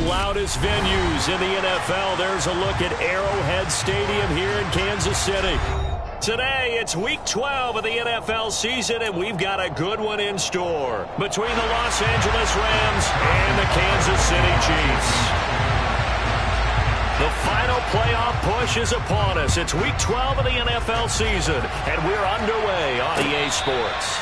loudest venues in the NFL. There's a look at Arrowhead Stadium here in Kansas City. Today, it's Week 12 of the NFL season, and we've got a good one in store between the Los Angeles Rams and the Kansas City Chiefs. The final playoff push is upon us. It's Week 12 of the NFL season, and we're underway on EA Sports.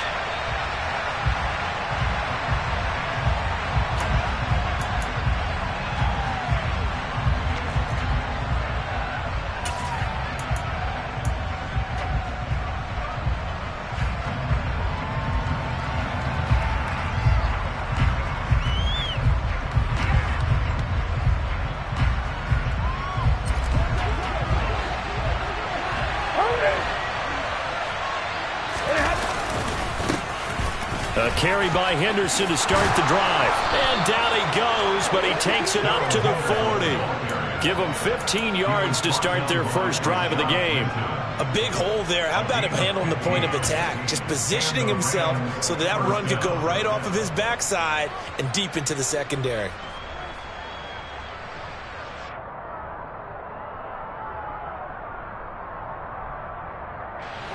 A carry by Henderson to start the drive. And down he goes, but he takes it up to the 40. Give him 15 yards to start their first drive of the game. A big hole there. How about him handling the point of attack? Just positioning himself so that run could go right off of his backside and deep into the secondary.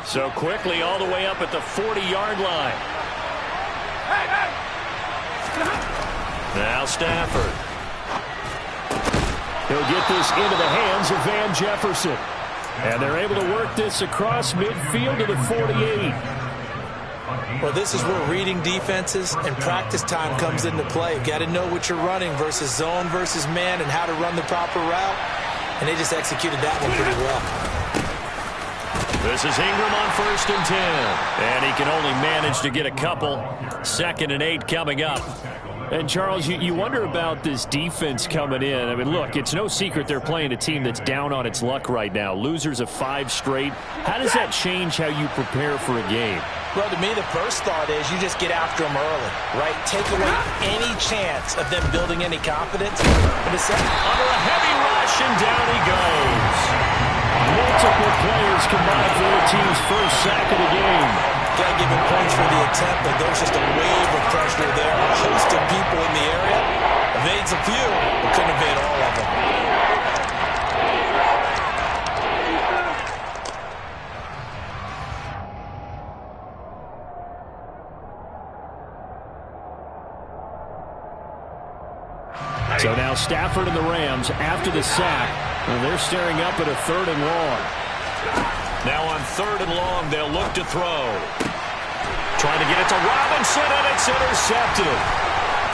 So quickly all the way up at the 40-yard line. Now Stafford. He'll get this into the hands of Van Jefferson. And they're able to work this across midfield to the 48. Well, this is where reading defenses and practice time comes into play. You've got to know what you're running versus zone versus man and how to run the proper route. And they just executed that one pretty well. This is Ingram on 1st and 10. And he can only manage to get a couple. 2nd and 8 coming up. And, Charles, you wonder about this defense coming in. I mean, look, it's no secret they're playing a team that's down on its luck right now. Losers of 5 straight. How does that change how you prepare for a game? Well, to me, the first thought is you just get after them early, right? Take away any chance of them building any confidence. And the second, under a heavy rush, and down he goes. Multiple players combined for their team's first sack of the game. Got to give him points for the attempt, but there's just a wave of pressure there. A host of people in the area. Evades a few, but couldn't evade all of them. So now Stafford and the Rams after the sack. And they're staring up at a 3rd and long. Now on 3rd and long, they'll look to throw. Trying to get it to Robinson, and it's intercepted.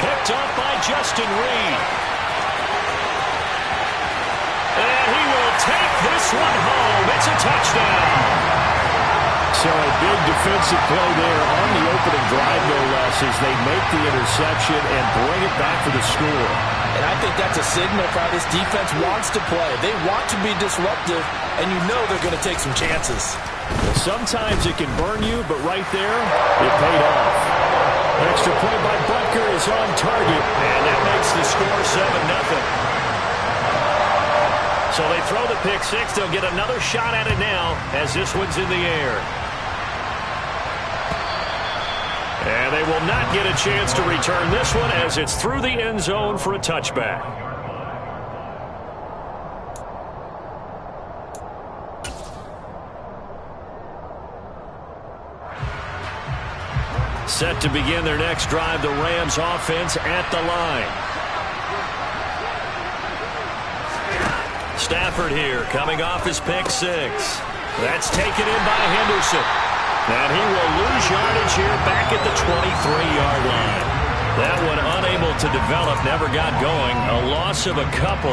Picked up by Justin Reed. And he will take this one home. It's a touchdown. So a big defensive play there on the opening drive, no less, as they make the interception and bring it back for the score. And I think that's a signal for how this defense wants to play. They want to be disruptive, and you know they're going to take some chances. Well, sometimes it can burn you, but right there, it paid off. Extra point by Butker is on target, and that makes the score 7-0. So they throw the pick six. They'll get another shot at it now as this one's in the air. And they will not get a chance to return this one as it's through the end zone for a touchback. Set to begin their next drive, the Rams offense at the line. Stafford here coming off his pick six. That's taken in by Henderson. And he will lose yardage here back at the 23-yard line. That one unable to develop, never got going. A loss of a couple,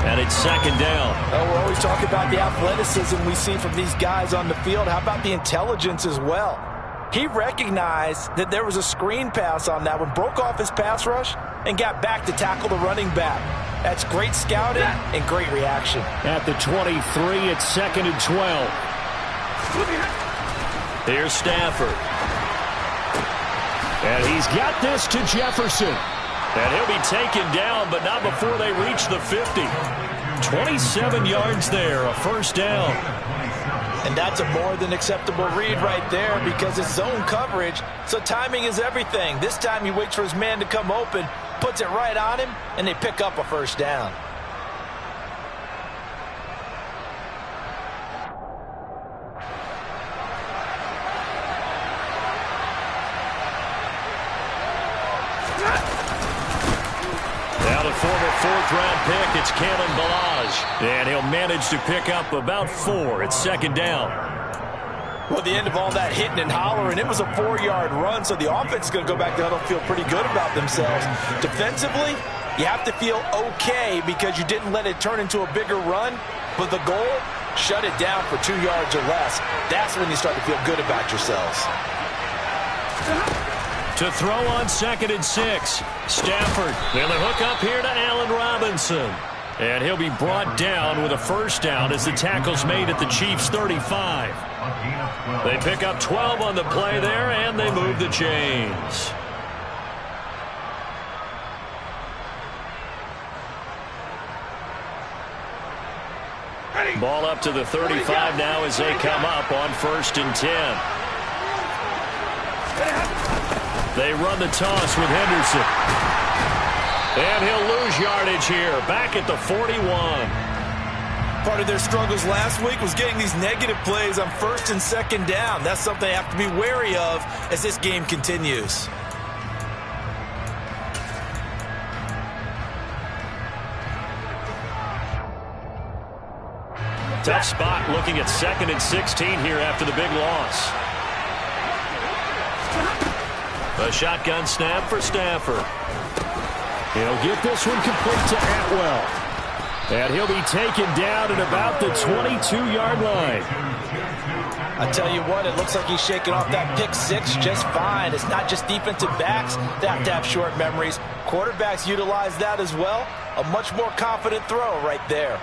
and it's 2nd down. Oh, we're always talking about the athleticism we see from these guys on the field. How about the intelligence as well? He recognized that there was a screen pass on that one, broke off his pass rush, and got back to tackle the running back. That's great scouting and great reaction. At the 23, it's 2nd and 12. Here's Stafford. And he's got this to Jefferson. And he'll be taken down, but not before they reach the 50. 27 yards there, a 1st down. And that's a more than acceptable read right there because it's zone coverage, so timing is everything. This time he waits for his man to come open, puts it right on him, and they pick up a first down. Now the former fourth-round pick, it's Kalen Ballage. And he'll manage to pick up about 4. It's second down. Well, the end of all that hitting and hollering, it was a 4-yard run, so the offense is going to go back to huddle, feel pretty good about themselves. Defensively, you have to feel okay because you didn't let it turn into a bigger run, but the goal, shut it down for 2 yards or less. That's when you start to feel good about yourselves. To throw on 2nd and 6. Stafford. And the hook up here to Allen Robinson. And he'll be brought down with a first down as the tackle's made at the Chiefs' 35. They pick up 12 on the play there, and they move the chains. Ball up to the 35 now as they come up on 1st and 10. They run the toss with Henderson. And he'll lose yardage here, back at the 41. Part of their struggles last week was getting these negative plays on 1st and 2nd down. That's something they have to be wary of as this game continues. Tough spot looking at 2nd and 16 here after the big loss. A shotgun snap for Stafford. He'll get this one complete to Atwell. And he'll be taken down at about the 22-yard line. I tell you what, it looks like he's shaking off that pick 6 just fine. It's not just defensive backs that have to have short memories. Quarterbacks utilize that as well. A much more confident throw right there.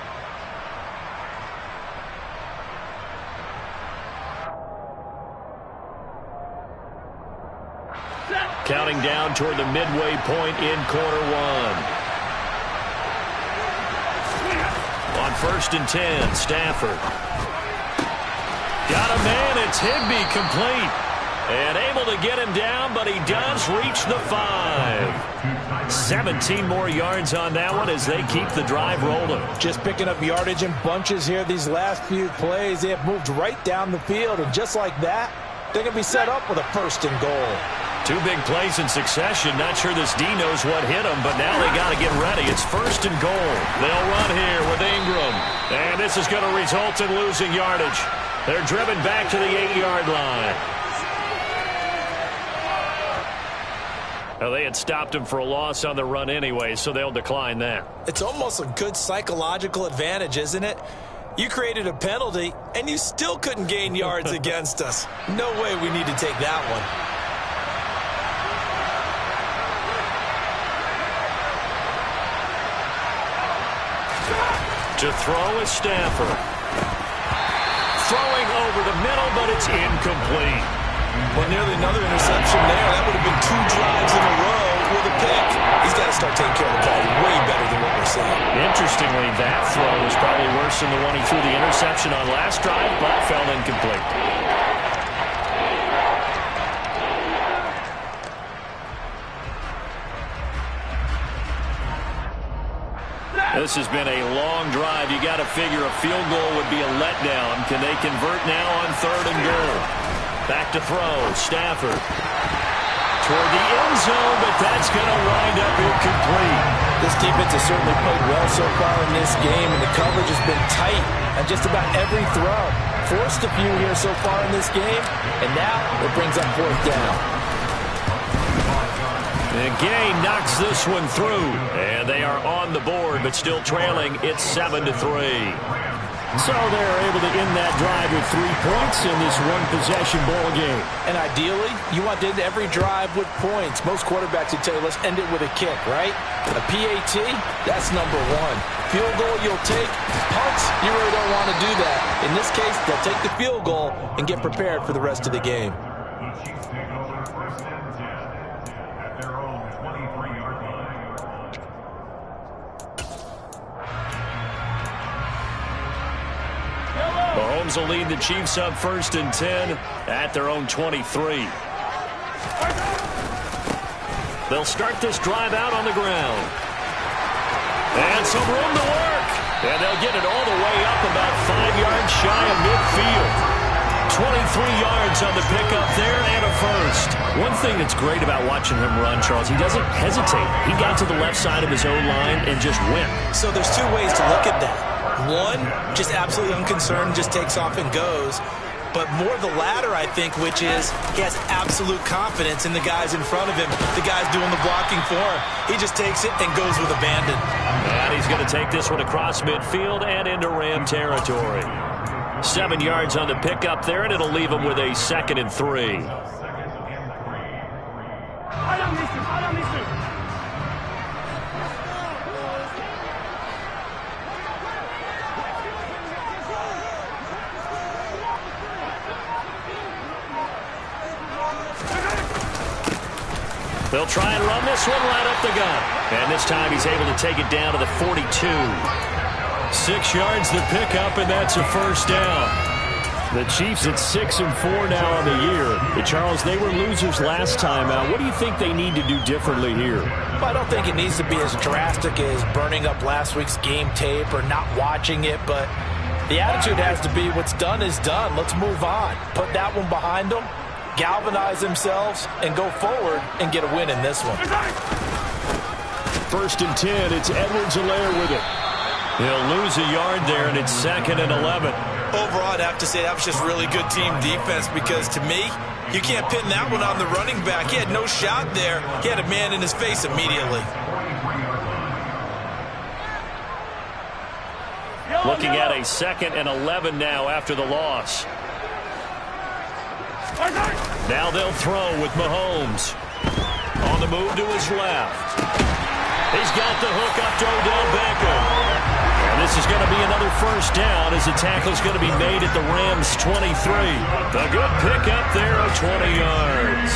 Counting down toward the midway point in quarter 1. On 1st and 10, Stafford. Got a man, it's Higbee complete. And able to get him down, but he does reach the 5. 17 more yards on that one as they keep the drive rolling. Just picking up yardage in bunches here these last few plays. They have moved right down the field, and just like that, they're going to be set up with a 1st and goal. 2 big plays in succession. Not sure this D knows what hit him, but now they got to get ready. It's 1st and goal. They'll run here with Ingram. And this is going to result in losing yardage. They're driven back to the 8-yard line. Well, they had stopped him for a loss on the run anyway, so they'll decline that. It's almost a good psychological advantage, isn't it? You created a penalty, and you still couldn't gain yards against us. No way we need to take that one. To throw is Stafford. Throwing over the middle, but it's incomplete. Well, nearly another interception there. That would have been 2 drives in a row with a pick. He's got to start taking care of the ball way better than what we're seeing. Interestingly, that throw was probably worse than the one he threw the interception on last drive, but fell incomplete. This has been a long drive. You got to figure a field goal would be a letdown. Can they convert now on 3rd and goal? Back to throw. Stafford. Toward the end zone, but that's going to wind up incomplete. This defense has certainly played well so far in this game, and the coverage has been tight on just about every throw. Forced a few here so far in this game, and now it brings up 4th down. The Gay knocks this one through, and they are on the board, but still trailing. It's 7-3. So they're able to end that drive with 3 points in this one-possession ball game. And ideally, you want to end every drive with points. Most quarterbacks would tell you, let's end it with a kick, right? A PAT, that's number 1. Field goal you'll take. Punts, you really don't want to do that. In this case, they'll take the field goal and get prepared for the rest of the game. Mahomes will lead the Chiefs up 1st and 10 at their own 23. They'll start this drive out on the ground. And some room to work. And they'll get it all the way up about 5 yards shy of midfield. 23 yards on the pickup there and a first. One thing that's great about watching him run, Charles, he doesn't hesitate. He got to the left side of his own line and just went. So there's two ways to look at that. One, just absolutely unconcerned, just takes off and goes. But more the latter, I think, which is he has absolute confidence in the guys in front of him, the guys doing the blocking for him. He just takes it and goes with abandon. And he's going to take this one across midfield and into Ram territory. 7 yards on the pickup there, and it'll leave him with a 2nd and 3. They'll try and run this one right up the gut. And this time he's able to take it down to the 42. 6 yards the pickup, and that's a first down. The Chiefs at 6-4 now on the year. But Charles, they were losers last time out. What do you think they need to do differently here? Well, I don't think it needs to be as drastic as burning up last week's game tape or not watching it, but the attitude has to be what's done is done. Let's move on. Put that one behind them, galvanize themselves, and go forward and get a win in this one. 1st and 10. It's Edwards-Helaire with it. He'll lose a yard there, and it's 2nd and 11. Overall, I'd have to say that was just really good team defense because, to me, you can't pin that one on the running back. He had no shot there. He had a man in his face immediately. Looking at a 2nd and 11 now after the loss. Now they'll throw with Mahomes. On the move to his left. He's got the hook up to Odell Beckham. And this is going to be another first down as the tackle's going to be made at the Rams' 23. The good pickup there of 20 yards.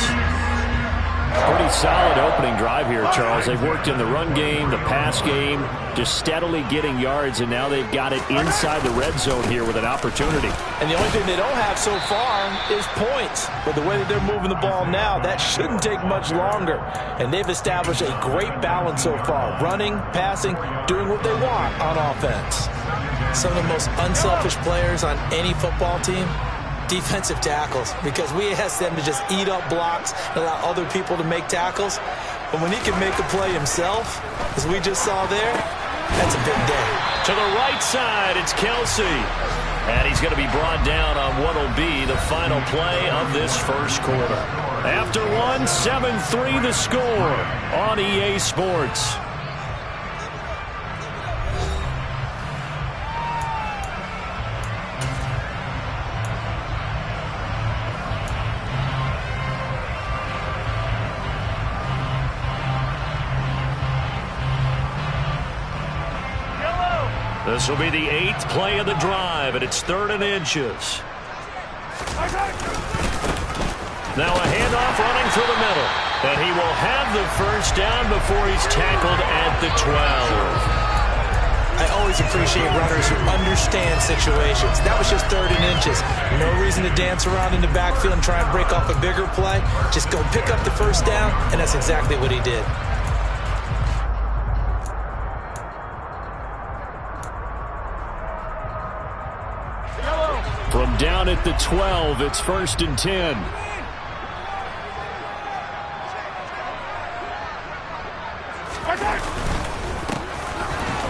Pretty solid opening drive here, Charles. They've worked in the run game, the pass game, just steadily getting yards, and now they've got it inside the red zone here with an opportunity. And the only thing they don't have so far is points. But the way that they're moving the ball now, that shouldn't take much longer. And they've established a great balance so far. Running, passing, doing what they want on offense. Some of the most unselfish players on any football team, defensive tackles, because we ask them to just eat up blocks and allow other people to make tackles. But when he can make a play himself, as we just saw there, that's a big day. To the right side, it's Kelsey. And he's going to be brought down on what will be the final play of this first quarter. After one, 7-3 the score on EA Sports. This will be the 8th play of the drive, and it's 3rd and inches. Now a handoff running through the middle. And he will have the first down before he's tackled at the 12. I always appreciate runners who understand situations. That was just 3rd and inches. No reason to dance around in the backfield and try and break off a bigger play. Just go pick up the first down, and that's exactly what he did. From down at the 12, it's 1st and 10.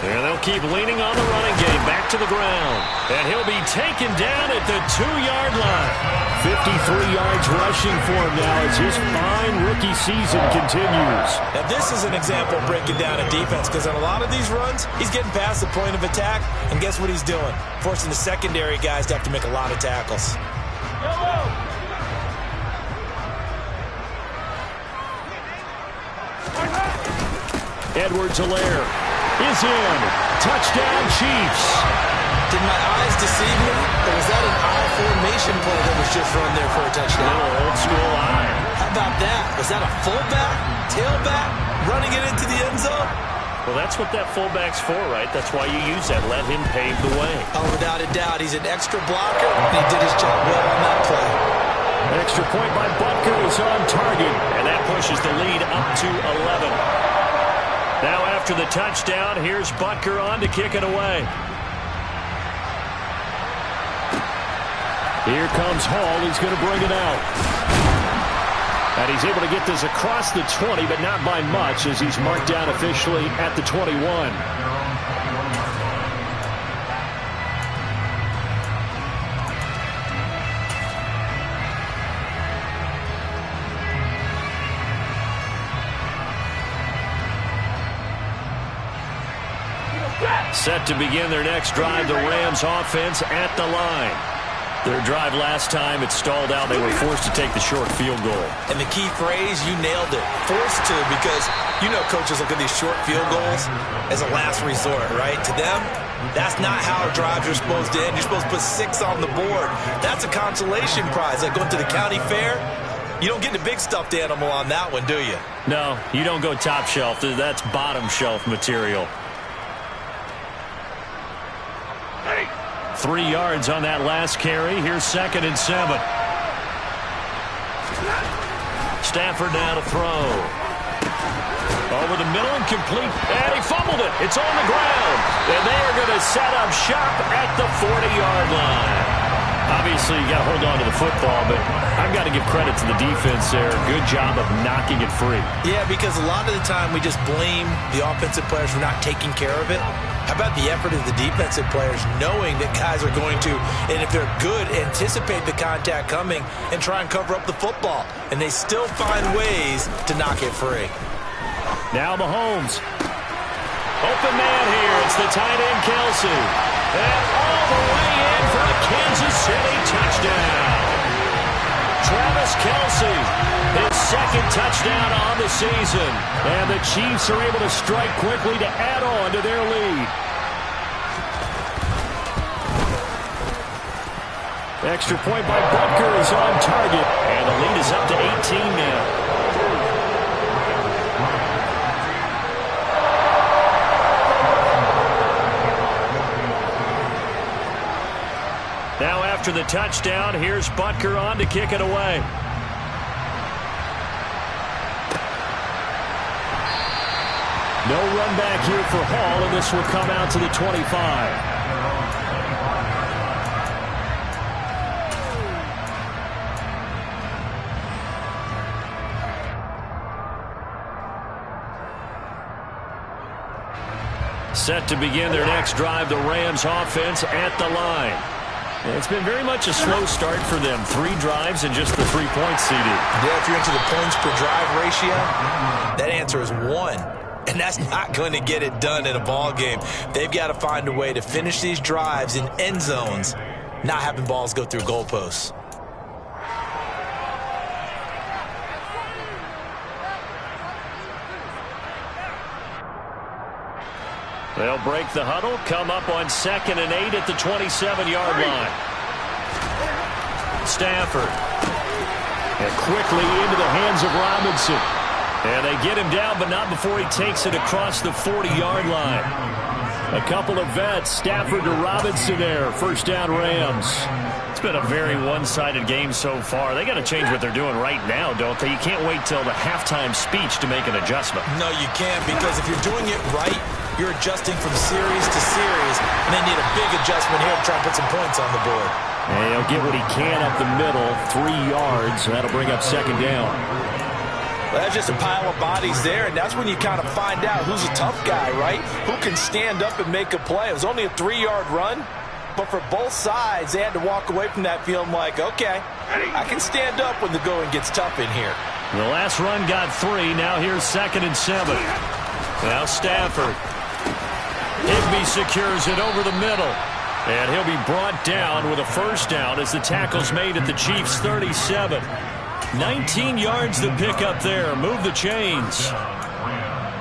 And they'll keep leaning on the running game back to the ground. And he'll be taken down at the 2-yard line. 53 yards rushing for him now as his fine rookie season continues. Now this is an example of breaking down a defense, because on a lot of these runs, he's getting past the point of attack, and guess what he's doing? Forcing the secondary guys to have to make a lot of tackles. Edwards-Helaire is in. Touchdown, Chiefs. Did my eyes deceive me? Or was that an I formation play that was just run there for a touchdown? Little old school I. How about that? Was that a fullback, tailback, running it into the end zone? Well, that's what that fullback's for, right? That's why you use that. Let him pave the way. Oh, without a doubt. He's an extra blocker, and he did his job well on that play. Extra point by Butker is on target, and that pushes the lead up to 11. Now after the touchdown, here's Butker on to kick it away. Here comes Hall. He's going to bring it out. And he's able to get this across the 20, but not by much, as he's marked down officially at the 21. Set to begin their next drive, the Rams offense at the line. Their drive last time, it stalled out. They were forced to take the short field goal. And the key phrase, you nailed it. Forced to, because you know coaches look at these short field goals as a last resort, right? To them, that's not how drives are supposed to end. You're supposed to put 6 on the board. That's a consolation prize. Like going to the county fair, you don't get the big stuffed animal on that one, do you? No, you don't go top shelf. That's bottom shelf material. 3 yards on that last carry. Here's 2nd and 7. Stafford now to throw. Over the middle and complete. And he fumbled it. It's on the ground. And they are going to set up shop at the 40-yard line. Obviously, you got to hold on to the football, but I've got to give credit to the defense there. Good job of knocking it free. Yeah, because a lot of the time we just blame the offensive players for not taking care of it. How about the effort of the defensive players knowing that guys are going to, and if they're good, anticipate the contact coming and try and cover up the football. And they still find ways to knock it free. Now Mahomes. Open man here. It's the tight end, Kelsey. And all the way in for a Kansas City touchdown. Travis Kelsey, his 2nd touchdown on the season. And the Chiefs are able to strike quickly to add on to their lead. Extra point by Butker is on target. And the lead is up to 18 now. Now after the touchdown, here's Butker on to kick it away. No run back here for Hall, and this will come out to the 25. Set to begin their next drive, the Rams offense at the line. It's been very much a slow start for them. 3 drives and just the 3 points seeded. Yeah, if you're into the points per drive ratio, that answer is 1. And that's not going to get it done in a ball game. They've got to find a way to finish these drives in end zones, not having balls go through goalposts. They'll break the huddle, come up on 2nd and 8 at the 27-yard line. Stafford. And quickly into the hands of Robinson. And they get him down, but not before he takes it across the 40-yard line. A couple of vets, Stafford to Robinson there. First down, Rams. It's been a very one-sided game so far. They got to change what they're doing right now, don't they? You can't wait till the halftime speech to make an adjustment. No, you can't, because if you're doing it right, you're adjusting from series to series, and they need a big adjustment here to try and put some points on the board. And he'll get what he can up the middle, 3 yards. That'll bring up 2nd down. Well, that's just a pile of bodies there, and that's when you kind of find out who's a tough guy, right? Who can stand up and make a play. It was only a 3-yard run, but for both sides, they had to walk away from that feeling like, okay, I can stand up when the going gets tough in here. The last run got 3. Now here's 2nd and 7. Now Stafford. Higbee secures it over the middle. And he'll be brought down with a first down as the tackle's made at the Chiefs' 37. 19 yards to pick up there. Move the chains.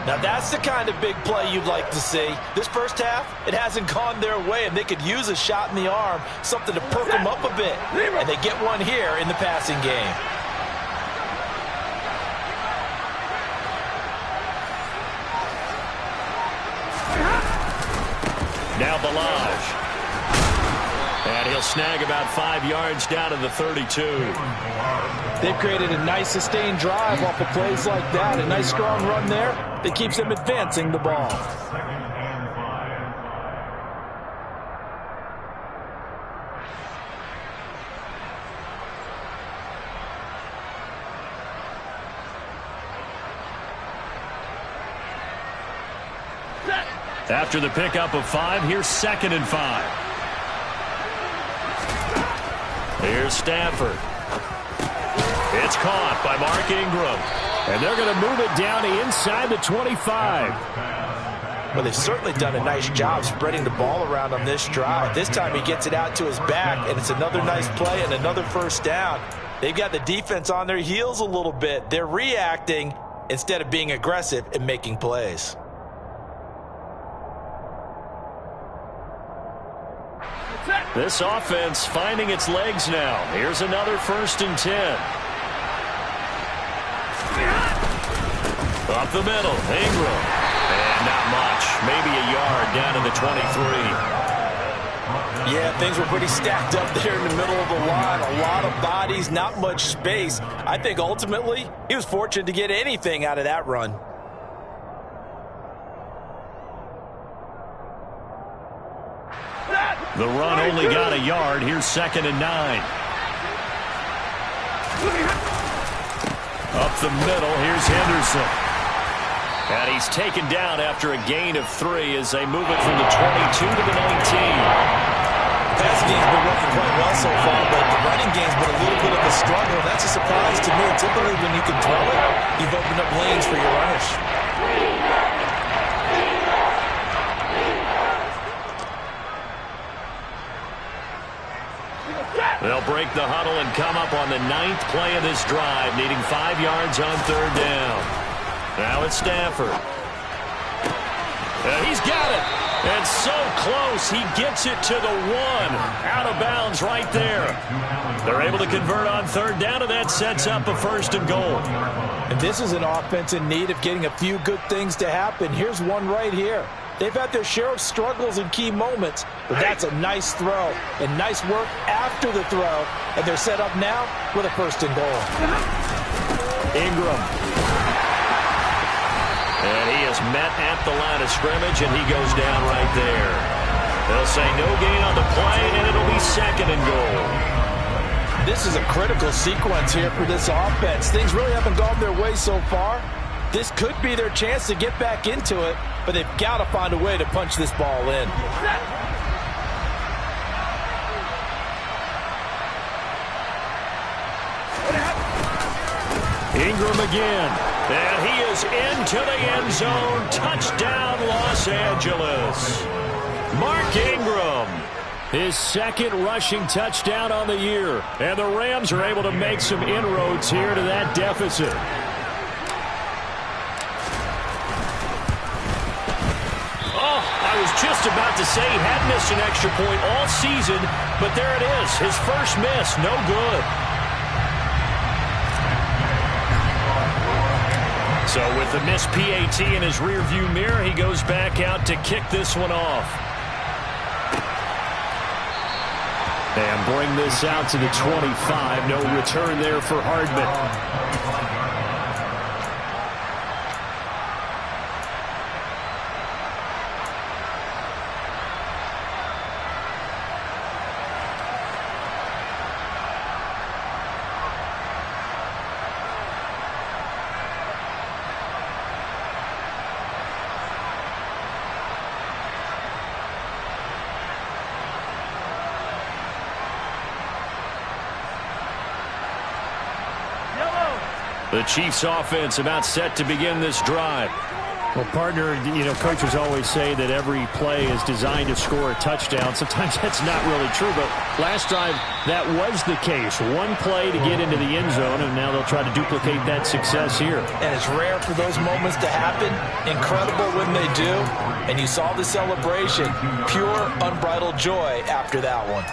Now that's the kind of big play you'd like to see. This first half, it hasn't gone their way, and they could use a shot in the arm, something to perk them up a bit. And they get one here in the passing game. Now Balaj. And he'll They'll snag about 5 yards down to the 32. They've created a nice sustained drive off of plays like that. A nice strong run there that keeps them advancing the ball. After the pickup of 5, here's 2nd and 5. Here's Stafford. It's caught by Mark Ingram. And they're going to move it down inside the 25. Well, they've certainly done a nice job spreading the ball around on this drive. This time he gets it out to his back, and it's another nice play and another first down. They've got the defense on their heels a little bit. They're reacting instead of being aggressive and making plays. This offense finding its legs now. Here's another 1st and 10. Up the middle, Ingram. And not much. Maybe a yard down to the 23. Yeah, things were pretty stacked up there in the middle of the line. A lot of bodies, not much space. I think ultimately he was fortunate to get anything out of that run. The run only got a yard. Here's 2nd and 9. Up the middle, here's Henderson. And he's taken down after a gain of 3 as they move it from the 22 to the 19. Passing game's been working quite well so far, but the running game's been a little bit of a struggle. That's a surprise to me. Typically, when you can throw it, you've opened up lanes for your runners. They'll break the huddle and come up on the 9th play of this drive, needing 5 yards on 3rd down. Now it's Stafford. And he's got it. And so close, he gets it to the 1. Out of bounds right there. They're able to convert on 3rd down, and that sets up a 1st and goal. And this is an offense in need of getting a few good things to happen. Here's one right here. They've had their share of struggles in key moments, but that's a nice throw and nice work after the throw, and they're set up now with a 1st and goal. Ingram. And he is met at the line of scrimmage, and he goes down right there. They'll say no gain on the play, and it'll be 2nd and goal. This is a critical sequence here for this offense. Things really haven't gone their way so far. This could be their chance to get back into it, but they've got to find a way to punch this ball in. Ingram again, and he is into the end zone. Touchdown, Los Angeles. Mark Ingram, his 2nd rushing touchdown on the year, and the Rams are able to make some inroads here to that deficit. Just about to say he had missed an extra point all season, but there it is. His first miss, no good. So with the missed PAT in his rearview mirror, he goes back out to kick this one off. And bring this out to the 25. No return there for Hardman. The Chiefs offense about set to begin this drive. Well, partner, coaches always say that every play is designed to score a touchdown. Sometimes that's not really true, but last drive that was the case. One play to get into the end zone, and now they'll try to duplicate that success here. And it's rare for those moments to happen. Incredible when they do. And you saw the celebration. Pure, unbridled joy after that one.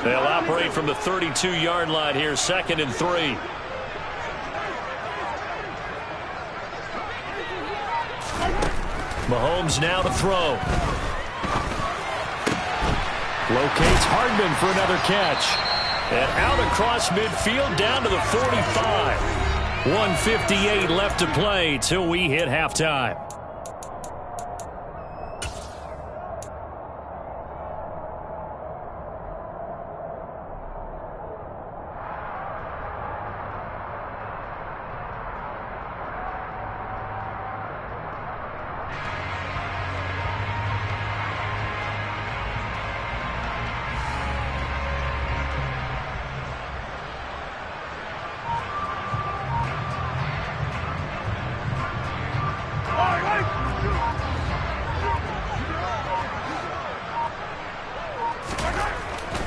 They'll operate from the 32-yard line here, 2nd and 3. Mahomes now to throw. Locates Hardman for another catch. And out across midfield down to the 45. 1:58 left to play till we hit halftime.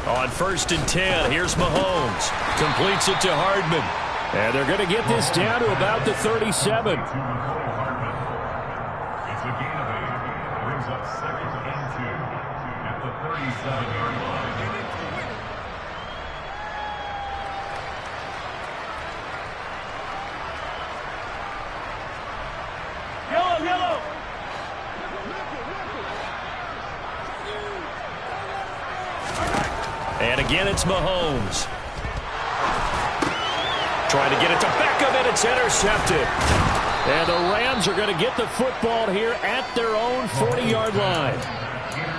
On 1st and 10, here's Mahomes. Completes it to Hardman. And they're going to get this down to about the 37. It's a gain of 8. Brings up 2nd and 2 at the 37-yard line. Yellow. And again, it's Mahomes. Trying to get it to Beckham, and it's intercepted. And the Rams are going to get the football here at their own 40-yard line.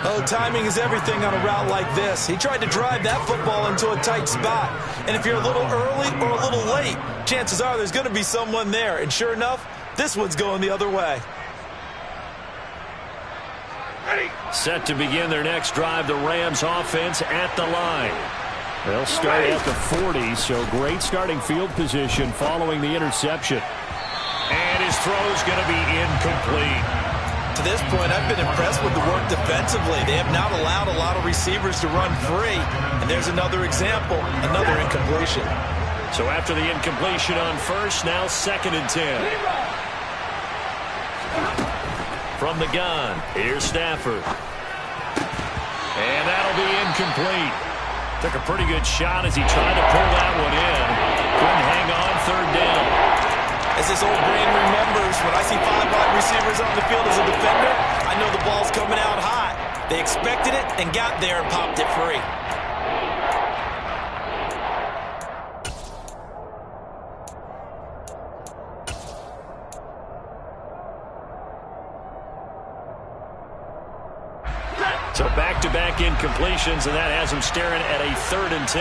Oh, timing is everything on a route like this. He tried to drive that football into a tight spot. And if you're a little early or a little late, chances are there's going to be someone there. And sure enough, this one's going the other way. Set to begin their next drive, the Rams offense at the line. They'll start at the 40, so great starting field position following the interception. And his throw's going to be incomplete. To this point, I've been impressed with the work defensively. They have not allowed a lot of receivers to run free. And there's another example, another incompletion. So after the incompletion on 1st, now 2nd and 10. From the gun, here's Stafford. And that'll be incomplete. Took a pretty good shot as he tried to pull that one in. Couldn't hang on, 3rd down. As this old brain remembers, when I see 5 wide receivers on the field as a defender, I know the ball's coming out hot. They expected it and got there and popped it free. So back-to-back incompletions, and that has him staring at a 3rd and 10.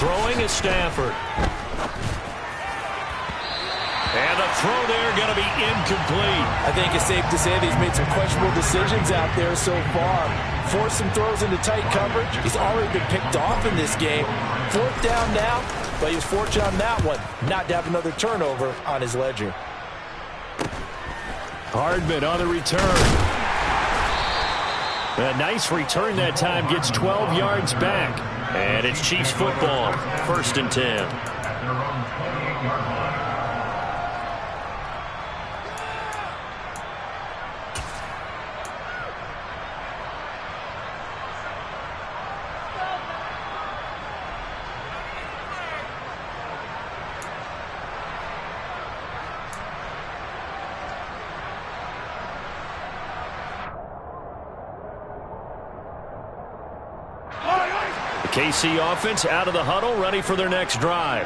Throwing is Stafford. And the throw there going to be incomplete. I think it's safe to say that he's made some questionable decisions out there so far. Forced some throws into tight coverage. He's already been picked off in this game. 4th down now, but he was fortunate on that one not to have another turnover on his ledger. Hardman on the return. A nice return that time, gets 12 yards back. And it's Chiefs football, 1st and 10. KC offense out of the huddle, ready for their next drive.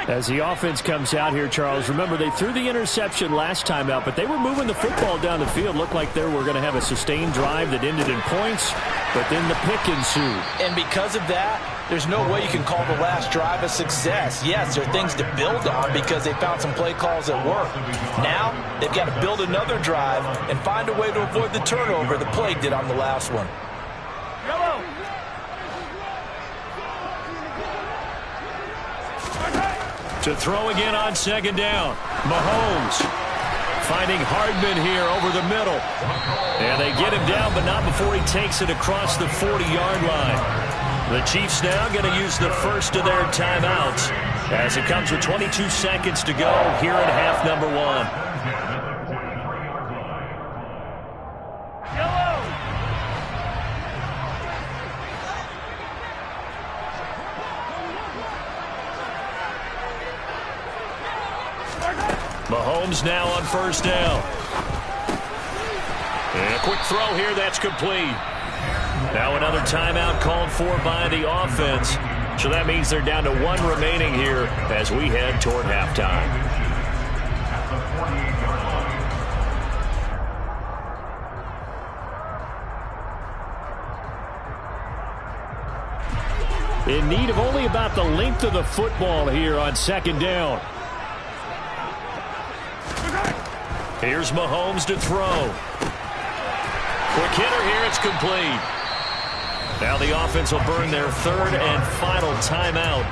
As the offense comes out here, Charles, remember they threw the interception last time out, but they were moving the football down the field. Looked like they were going to have a sustained drive that ended in points, but then the pick ensued. And because of that, there's no way you can call the last drive a success. Yes, there are things to build on because they found some play calls that work. Now, they've got to build another drive and find a way to avoid the turnover the play did on the last one. To throw again on 2nd down. Mahomes finding Hardman here over the middle. And they get him down, but not before he takes it across the 40-yard line. The Chiefs now going to use the first of their timeouts as it comes with 22 seconds to go here in half number 1. Mahomes now on first down. And a quick throw here, that's complete. Now another timeout called for by the offense. So that means they're down to one remaining here as we head toward halftime. In need of only about the length of the football here on second down. Here's Mahomes to throw. Quick hitter here, it's complete. Now the offense will burn their third and final timeout.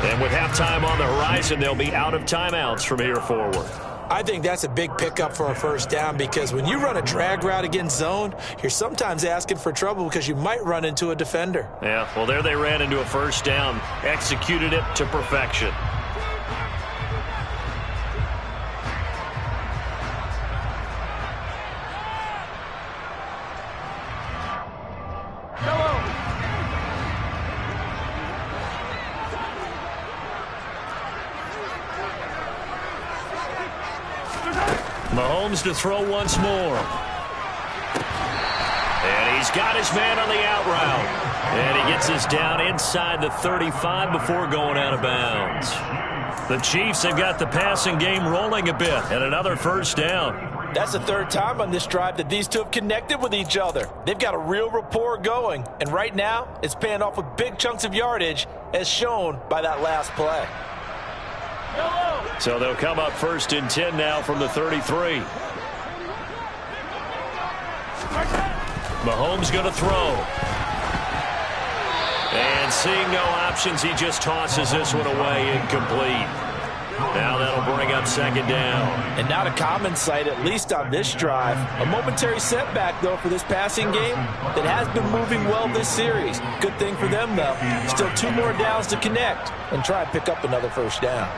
And with halftime on the horizon, they'll be out of timeouts from here forward. I think that's a big pickup for a first down because when you run a drag route against zone, you're sometimes asking for trouble because you might run into a defender. Yeah, well, there they ran into a first down, executed it to perfection. Mahomes to throw once more. And he's got his man on the out route. And he gets us down inside the 35 before going out of bounds. The Chiefs have got the passing game rolling a bit, and another first down. That's the third time on this drive that these two have connected with each other. They've got a real rapport going, and right now it's paying off with big chunks of yardage as shown by that last play. So they'll come up first and 10 now from the 33. Mahomes going to throw. And seeing no options, he just tosses this one away, incomplete. Now that'll bring up second down. And not a common sight, at least on this drive. A momentary setback, though, for this passing game that has been moving well this series. Good thing for them, though. Still 2 more downs to connect and try and pick up another first down.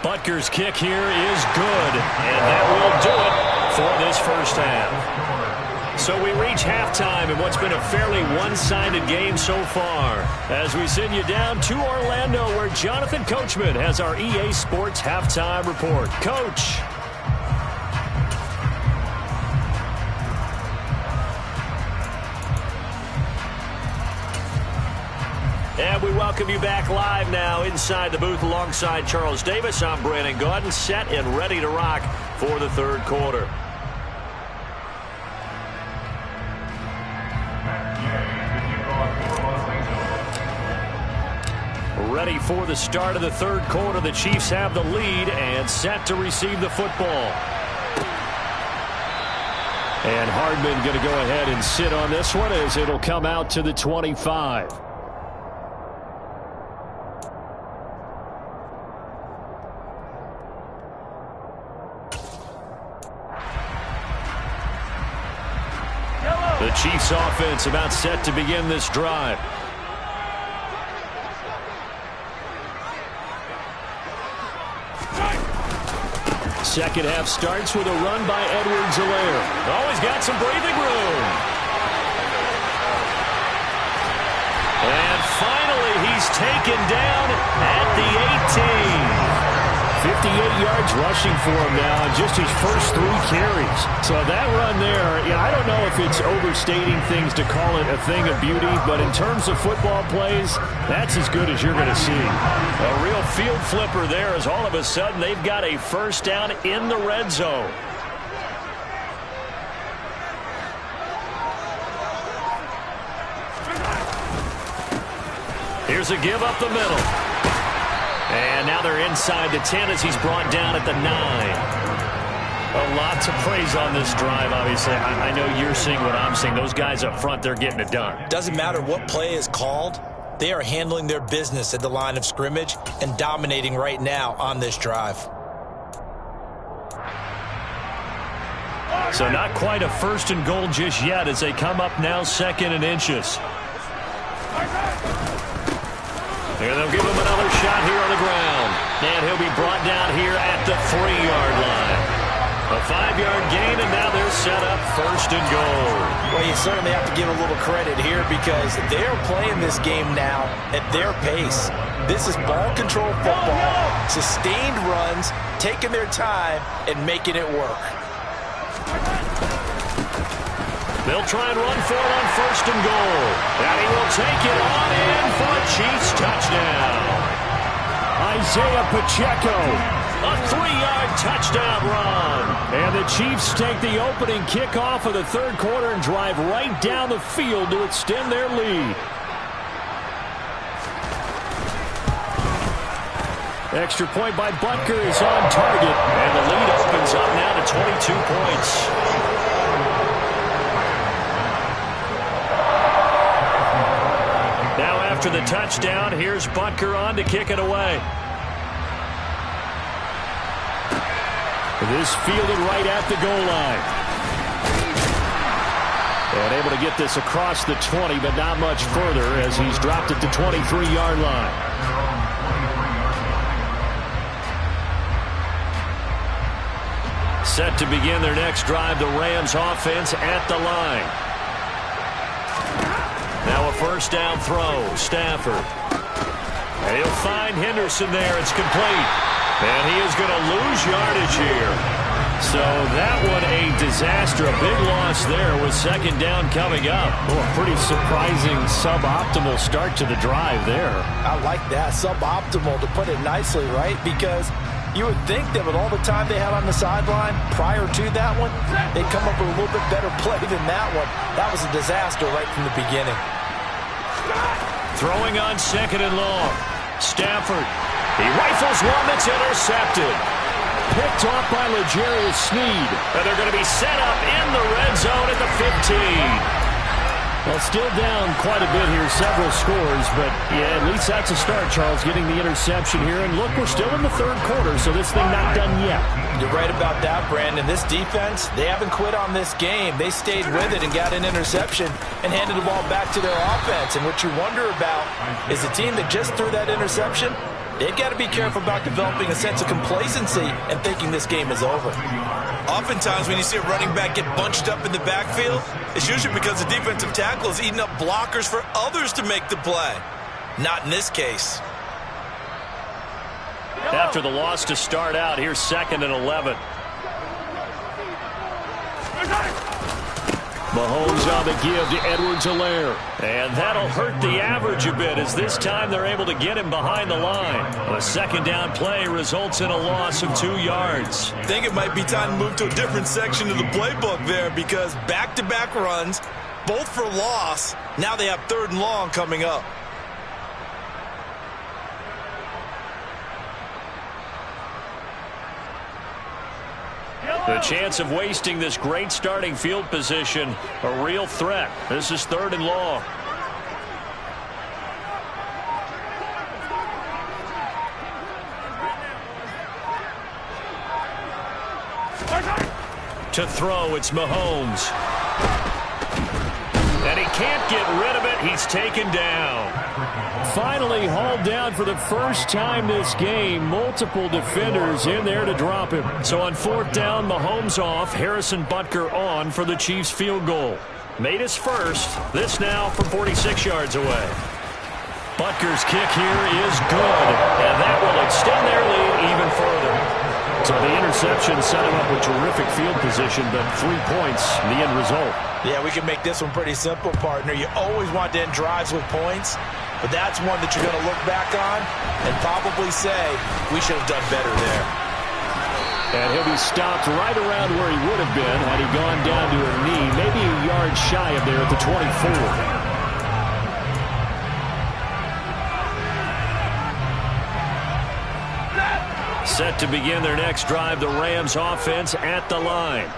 Butker's kick here is good, and that will do it for this first half. So we reach halftime in what's been a fairly one-sided game so far as we send you down to Orlando where Jonathan Coachman has our EA Sports Halftime Report. Coach. And we welcome you back live now inside the booth alongside Charles Davis. I'm Brandon Gaudin, set and ready to rock for the third quarter. Ready for the start of the third quarter. The Chiefs have the lead and set to receive the football. And Hardman going to go ahead and sit on this one as it'll come out to the 25. The Chiefs offense about set to begin this drive. Second half starts with a run by Edwards-Helaire. Always got some breathing room. And finally, he's taken down at the 18. 58 yards rushing for him now in just his first 3 carries. So that run there, I don't know if it's overstating things to call it a thing of beauty, but in terms of football plays, that's as good as you're going to see. A real field flipper there as all of a sudden they've got a first down in the red zone. Here's a give up the middle. And now they're inside the 10 as he's brought down at the 9. A lot to praise on this drive, obviously. I know you're seeing what I'm seeing. Those guys up front, they're getting it done. Doesn't matter what play is called. They are handling their business at the line of scrimmage and dominating right now on this drive. So not quite a first and goal just yet as they come up now second and inches. And they'll give him another shot here on the ground. And he'll be brought down here at the 3-yard line. A 5-yard gain, and now they're set up first and goal. Well, you certainly have to give a little credit here because they're playing this game now at their pace. This is ball control football, sustained runs, taking their time and making it work. They'll try and run for it on first and goal. And he will take it on in for a Chiefs touchdown. Isaiah Pacheco. A 3-yard touchdown run. And the Chiefs take the opening kickoff of the third quarter and drive right down the field to extend their lead. Extra point by Butker is on target. And the lead opens up now to 22 points. Now after the touchdown, here's Butker on to kick it away. This fielded right at the goal line. And able to get this across the 20, but not much further as he's dropped it to 23-yard line. Set to begin their next drive, the Rams offense at the line. Now a first down throw, Stafford. And he'll find Henderson there. It's complete. And he is going to lose yardage here. So that one a disaster. A big loss there with second down coming up. Oh, a pretty surprising suboptimal start to the drive there. I like that. Suboptimal, to put it nicely, right? Because you would think that with all the time they had on the sideline prior to that one, they'd come up with a little bit better play than that one. That was a disaster right from the beginning. Throwing on second and long. Stafford. He rifles one that's intercepted. Picked off by L'Jarius Sneed. And they're going to be set up in the red zone at the 15. Well, still down quite a bit here, several scores, but yeah, at least that's a start, Charles, getting the interception here. And look, we're still in the third quarter, so this thing not done yet. You're right about that, Brandon. This defense, they haven't quit on this game. They stayed with it and got an interception and handed the ball back to their offense. And what you wonder about is the team that just threw that interception, they've got to be careful about developing a sense of complacency and thinking this game is over. Oftentimes when you see a running back get bunched up in the backfield, it's usually because the defensive tackle is eating up blockers for others to make the play. Not in this case. After the loss to start out, here's second and 11. Mahomes on the give to Edwards-Helaire. And that'll hurt the average a bit as this time they're able to get him behind the line. A second down play results in a loss of 2 yards. I think it might be time to move to a different section of the playbook there because back-to-back runs, both for loss. Now they have third and long coming up. The chance of wasting this great starting field position, a real threat. This is third and long. To throw, it's Mahomes. And he can't get rid of it. He's taken down. Finally hauled down for the first time this game. Multiple defenders in there to drop him. So on fourth down, Mahomes off. Harrison Butker on for the Chiefs field goal. Made his first. This now from 46 yards away. Butker's kick here is good. And that will extend their lead even further. So the interception set him up with terrific field position, but 3 points, the end result. Yeah, we can make this one pretty simple, partner. You always want to end drives with points, but that's one that you're going to look back on and probably say, we should have done better there. And he'll be stopped right around where he would have been had he gone down to a knee, maybe a yard shy of there at the 24. Set to begin their next drive, the Rams offense at the line.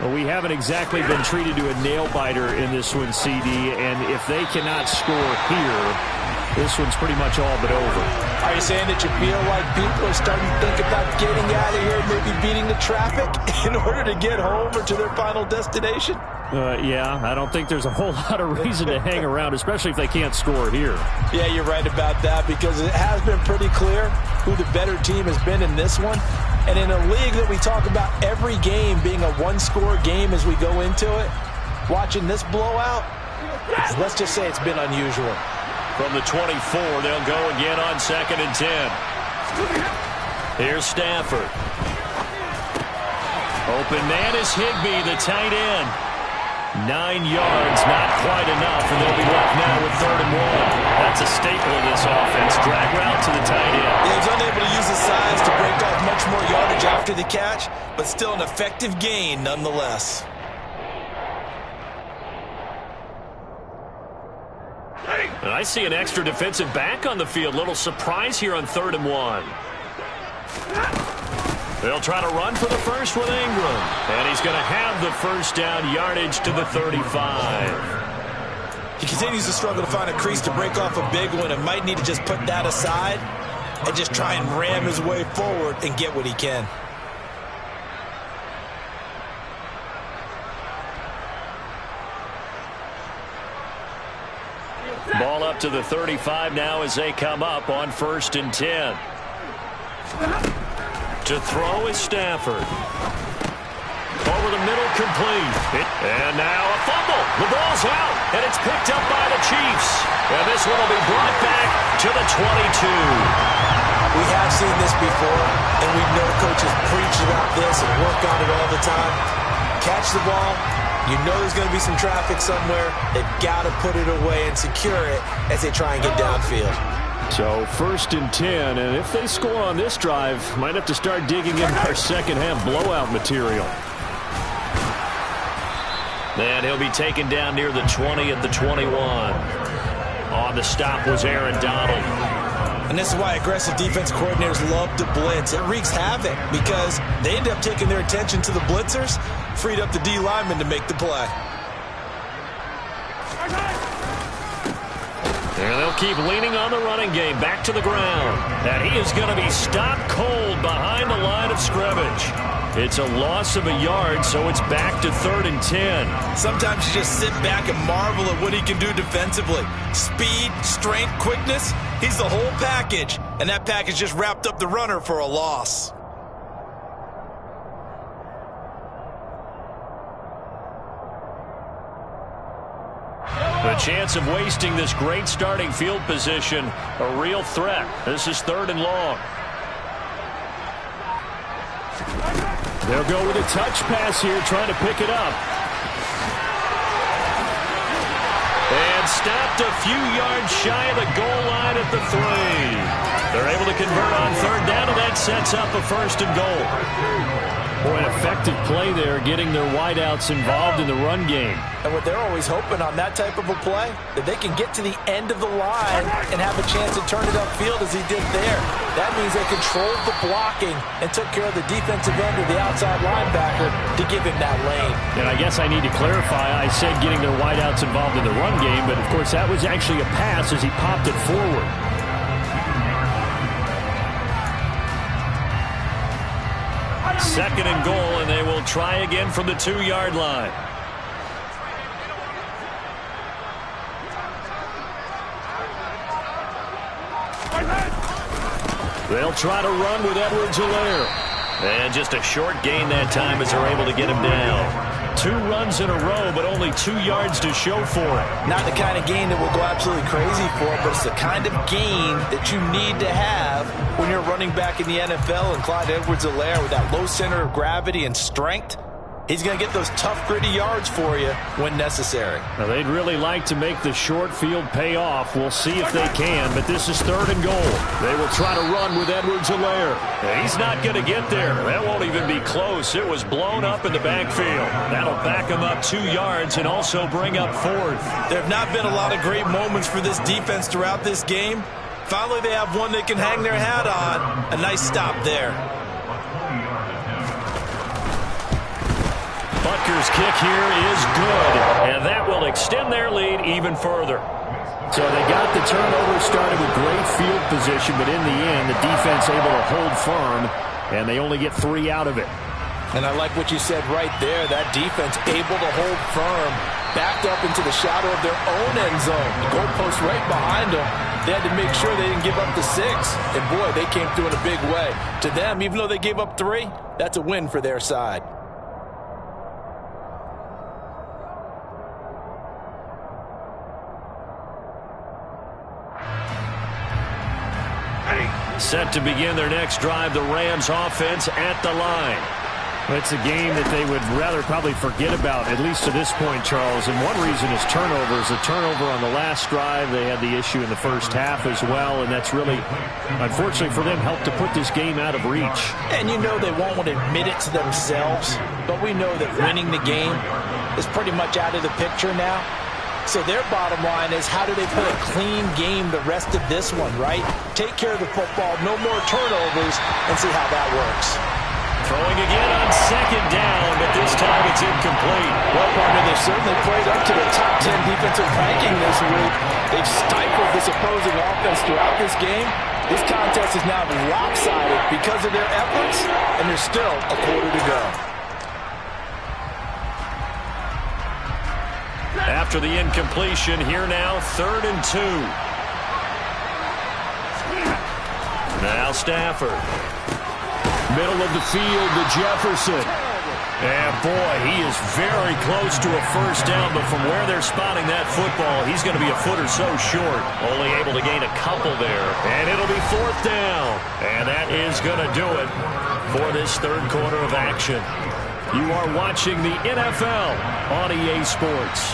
Well, we haven't exactly been treated to a nail-biter in this one, CD, and if they cannot score here, this one's pretty much all but over. Are you saying that you feel like people are starting to think about getting out of here, maybe beating the traffic in order to get home or to their final destination? Yeah, I don't think there's a whole lot of reason to hang around, especially if they can't score here. Yeah, you're right about that, because it has been pretty clear who the better team has been in this one. And in a league that we talk about every game being a one-score game as we go into it, watching this blowout, let's just say it's been unusual. From the 24, they'll go again on 2nd and 10. Here's Stafford. Open man is Higbee, the tight end. 9 yards, not quite enough, and they'll be left now with 3rd and 1. That's a staple of this offense. Drag route to the tight end. He was unable to use his size to break off much more yardage after the catch, but still an effective gain nonetheless. And I see an extra defensive back on the field. Little surprise here on 3rd and 1. They'll try to run for the first with Ingram. And he's going to have the first down, yardage to the 35. He continues to struggle to find a crease to break off a big one and might need to just put that aside and just try and ram his way forward and get what he can. Ball up to the 35 now as they come up on 1st and 10. To throw is Stafford. Over the middle, complete. And now a fumble. The ball's out, and it's picked up by the Chiefs. And this one will be brought back to the 22. We have seen this before, and we know coaches preach about this and work on it all the time. Catch the ball. You know there's going to be some traffic somewhere. They've got to put it away and secure it as they try and get downfield. So 1st and 10, and if they score on this drive, might have to start digging in our second-half blowout material. And he'll be taken down near the 20 at the 21. On the stop was Aaron Donald. And this is why aggressive defense coordinators love to blitz. It wreaks havoc because they end up taking their attention to the blitzers, freed up the D lineman to make the play. And they'll keep leaning on the running game back to the ground. And he is going to be stopped cold behind the line of scrimmage. It's a loss of a yard, so it's back to 3rd and 10. Sometimes you just sit back and marvel at what he can do defensively. Speed, strength, quickness, he's the whole package. And that package just wrapped up the runner for a loss. The chance of wasting this great starting field position, a real threat. This is 3rd and long. They'll go with a touch pass here, trying to pick it up. And stopped a few yards shy of the goal line at the 3. They're able to convert on 3rd down, and that sets up a 1st and goal. Boy, an effective play there, getting their wideouts involved in the run game. And what they're always hoping on that type of a play, that they can get to the end of the line and have a chance to turn it upfield as he did there. That means they controlled the blocking and took care of the defensive end or the outside linebacker to give him that lane. And I guess I need to clarify, I said getting their wideouts involved in the run game, but of course that was actually a pass as he popped it forward. Second and goal, and they will try again from the 2-yard line. They'll try to run with Edwards-Helaire. And just a short gain that time as they're able to get him down. 2 runs in a row, but only 2 yards to show for it. Not the kind of gain that will go absolutely crazy for, but it's the kind of gain that you need to have when you're running back in the NFL. And Clyde Edwards-Helaire, with that low center of gravity and strength, he's going to get those tough, gritty yards for you when necessary. Now, they'd really like to make the short field pay off. We'll see if they can, but this is 3rd and goal. They will try to run with Edwards-Helaire. He's not going to get there. That won't even be close. It was blown up in the backfield. That'll back him up 2 yards and also bring up 4th. There have not been a lot of great moments for this defense throughout this game. Finally, they have one they can hang their hat on. A nice stop there. Butker's kick here is good, and that will extend their lead even further. So they got the turnover started with great field position, but in the end, the defense able to hold firm, and they only get 3 out of it. And I like what you said right there. That defense able to hold firm, backed up into the shadow of their own end zone. The goalpost right behind them. They had to make sure they didn't give up the 6. And, boy, they came through in a big way. To them, even though they gave up 3, that's a win for their side. Set to begin their next drive, the Rams offense at the line. It's a game that they would rather probably forget about, at least to this point, Charles. And one reason is turnovers. A turnover on the last drive. They had the issue in the first half as well, and that's really, unfortunately for them, helped to put this game out of reach. And you know they won't admit it to themselves, but we know that winning the game is pretty much out of the picture now. So their bottom line is, how do they play a clean game the rest of this one, right? Take care of the football, no more turnovers, and see how that works. Throwing again on second down, but this time it's incomplete. Well, partner, they've certainly played up to the top 10 defensive ranking this week. They've stifled this opposing offense throughout this game. This contest is now lopsided because of their efforts, and there's still a quarter to go. After the incompletion, here now, 3rd and 2. Now Stafford. Middle of the field to Jefferson. And boy, he is very close to a first down, but from where they're spotting that football, he's going to be a foot or so short. Only able to gain a couple there. And it'll be 4th down. And that is going to do it for this third quarter of action. You are watching the NFL on EA Sports.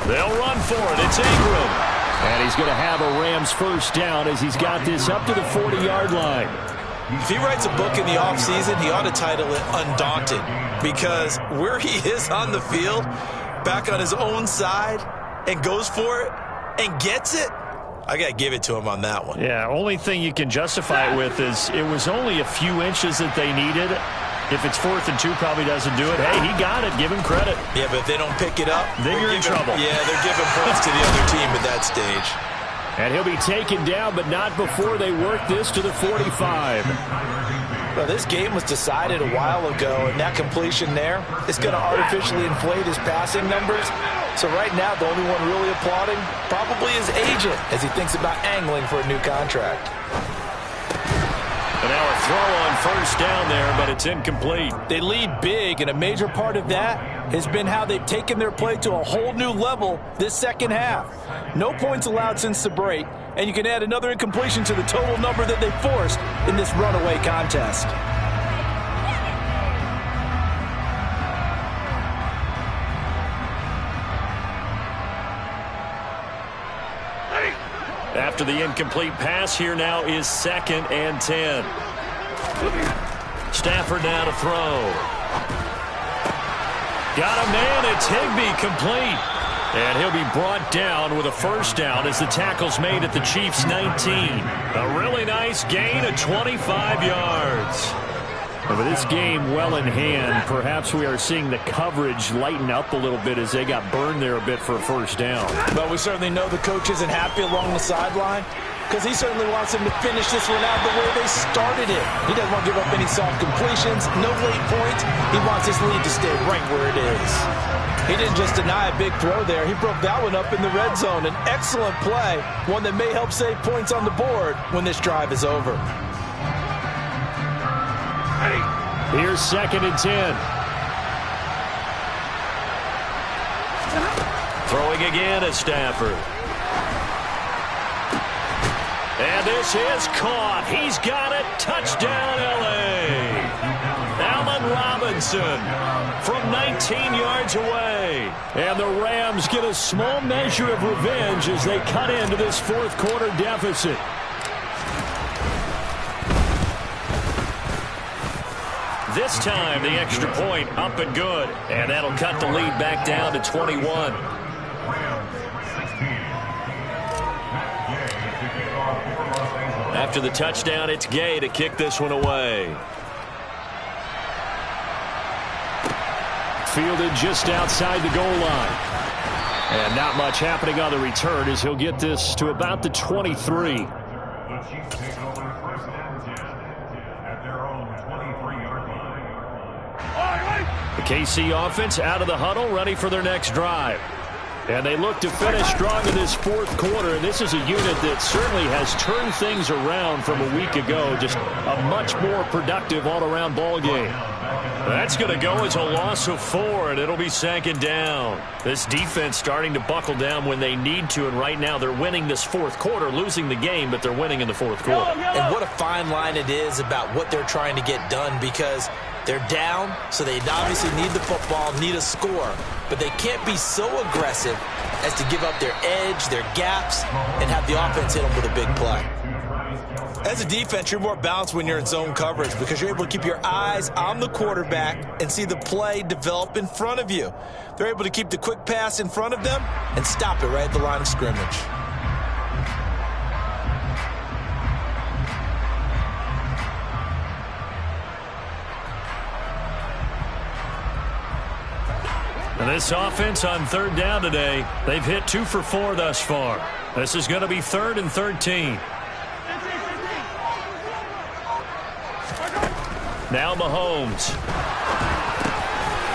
They'll run for it. It's Ingram. And he's going to have a Rams first down as he's got this up to the 40-yard line. If he writes a book in the offseason, he ought to title it Undaunted, because where he is on the field, back on his own side, and goes for it and gets it, I got to give it to him on that one. Yeah, only thing you can justify it with is it was only a few inches that they needed. If it's 4th and 2, probably doesn't do it. Hey, he got it. Give him credit. Yeah, but if they don't pick it up, then you're in trouble. Yeah, they're giving points to the other team at that stage. And he'll be taken down, but not before they work this to the 45. Well, this game was decided a while ago, and that completion there is going to artificially inflate his passing numbers. So right now, the only one really applauding probably his agent as he thinks about angling for a new contract. And now a throw on first down there, but it's incomplete. They lead big, and a major part of that has been how they've taken their play to a whole new level this second half. No points allowed since the break, and you can add another incompletion to the total number that they forced in this runaway contest. After the incomplete pass, here now is 2nd and 10. Stafford now to throw. Got a man. It's Higbee, complete. And he'll be brought down with a first down as the tackle's made at the Chiefs' 19. A really nice gain of 25 yards. With this game well in hand, perhaps we are seeing the coverage lighten up a little bit as they got burned there a bit for a first down. But we certainly know the coach isn't happy along the sideline, because he certainly wants them to finish this one out the way they started it. He doesn't want to give up any soft completions, no late points. He wants his lead to stay right where it is. He didn't just deny a big throw there. He broke that one up in the red zone. An excellent play, one that may help save points on the board when this drive is over. Here's 2nd and 10. Throwing again at Stafford. And this is caught. He's got it. Touchdown, L.A. Allen Robinson from 19 yards away. And the Rams get a small measure of revenge as they cut into this fourth quarter deficit. This time, the extra point up and good. And that'll cut the lead back down to 21. After the touchdown, it's Gay to kick this one away. Fielded just outside the goal line. And not much happening on the return as he'll get this to about the 23. The Chiefs take over first and 10 at their own 23-yard line. The KC offense out of the huddle, ready for their next drive. And they look to finish strong in this fourth quarter. And this is a unit that certainly has turned things around from a week ago. Just a much more productive all-around ball game. That's going to go as a loss of 4, and it'll be second down. This defense starting to buckle down when they need to, and right now they're winning this fourth quarter, losing the game, but they're winning in the fourth quarter. And what a fine line it is about what they're trying to get done, because they're down, so they obviously need the football, need a score, but they can't be so aggressive as to give up their edge, their gaps, and have the offense hit them with a big play. As a defense, you're more balanced when you're in zone coverage because you're able to keep your eyes on the quarterback and see the play develop in front of you. They're able to keep the quick pass in front of them and stop it right at the line of scrimmage. And this offense on third down today, they've hit 2 for 4 thus far. This is going to be 3rd and 13. Now Mahomes.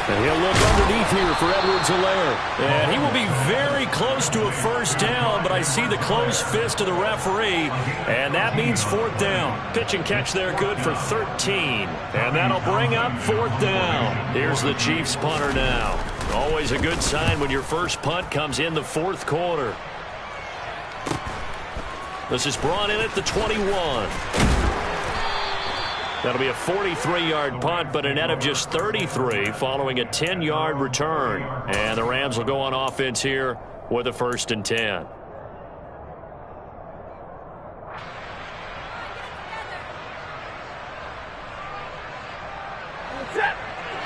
And he'll look underneath here for Edwards-Helaire. And he will be very close to a first down, but I see the closed fist of the referee, and that means 4th down. Pitch and catch there good for 13. And that'll bring up 4th down. Here's the Chiefs punter now. Always a good sign when your first punt comes in the fourth quarter. This is brought in at the 21. That'll be a 43-yard punt, but a net of just 33 following a 10-yard return. And the Rams will go on offense here with a 1st and 10.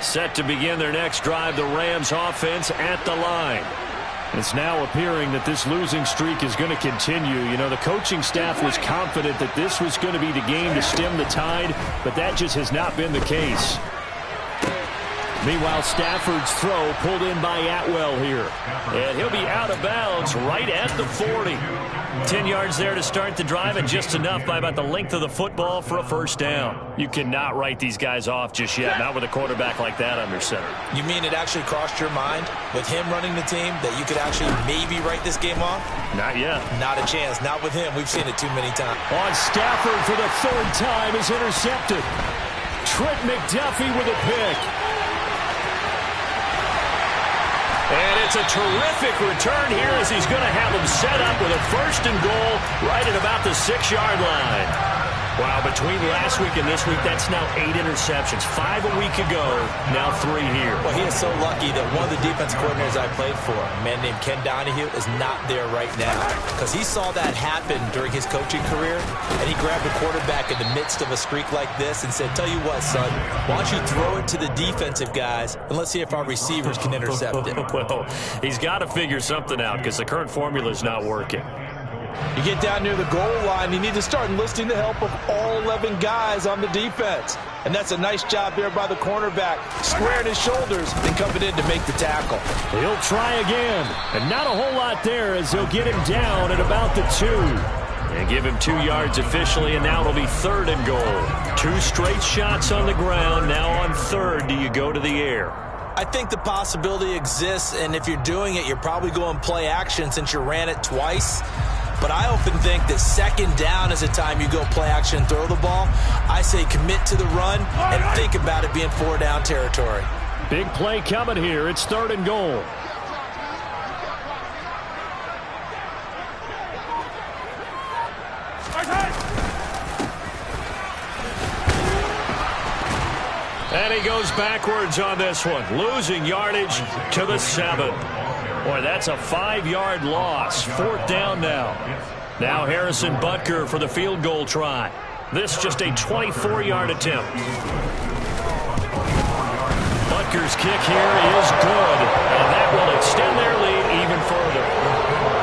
Set to begin their next drive, the Rams offense at the line. It's now appearing that this losing streak is going to continue. You know, the coaching staff was confident that this was going to be the game to stem the tide, but that just has not been the case. Meanwhile, Stafford's throw pulled in by Atwell here. And he'll be out of bounds right at the 40. 10 yards there to start the drive, and just enough by about the length of the football for a first down. You cannot write these guys off just yet, not with a quarterback like that under center. You mean it actually crossed your mind with him running the team that you could actually maybe write this game off? Not yet. Not a chance. Not with him. We've seen it too many times. On Stafford for the 3rd time is intercepted. Trent McDuffie with a pick. And it's a terrific return here as he's going to have them set up with a 1st and goal right at about the 6-yard line. Wow, between last week and this week, that's now 8 interceptions. 5 a week ago, now 3 here. Well, he is so lucky that one of the defense coordinators I played for, a man named Ken Donahue, is not there right now. Because he saw that happen during his coaching career, and he grabbed the quarterback in the midst of a streak like this and said, tell you what, son, why don't you throw it to the defensive guys, and let's see if our receivers can intercept it. Well, he's got to figure something out because the current formula is not working. You get down near the goal line, you need to start enlisting the help of all 11 guys on the defense. And that's a nice job there by the cornerback, squaring his shoulders and coming in to make the tackle. He'll try again, and not a whole lot there as he'll get him down at about the 2. And give him 2 yards officially, and now it'll be 3rd and goal. 2 straight shots on the ground. Now on 3rd, do you go to the air? I think the possibility exists, and if you're doing it, you're probably going play action since you ran it twice. But I often think that 2nd down is the time you go play action and throw the ball. I say commit to the run and think about it being 4-down territory. Big play coming here. It's 3rd and goal. And he goes backwards on this one, losing yardage to the 7. Boy, that's a 5-yard loss. 4th down now. Now Harrison Butker for the field goal try. This just a 24-yard attempt. Butker's kick here is good, and that will extend their lead even further.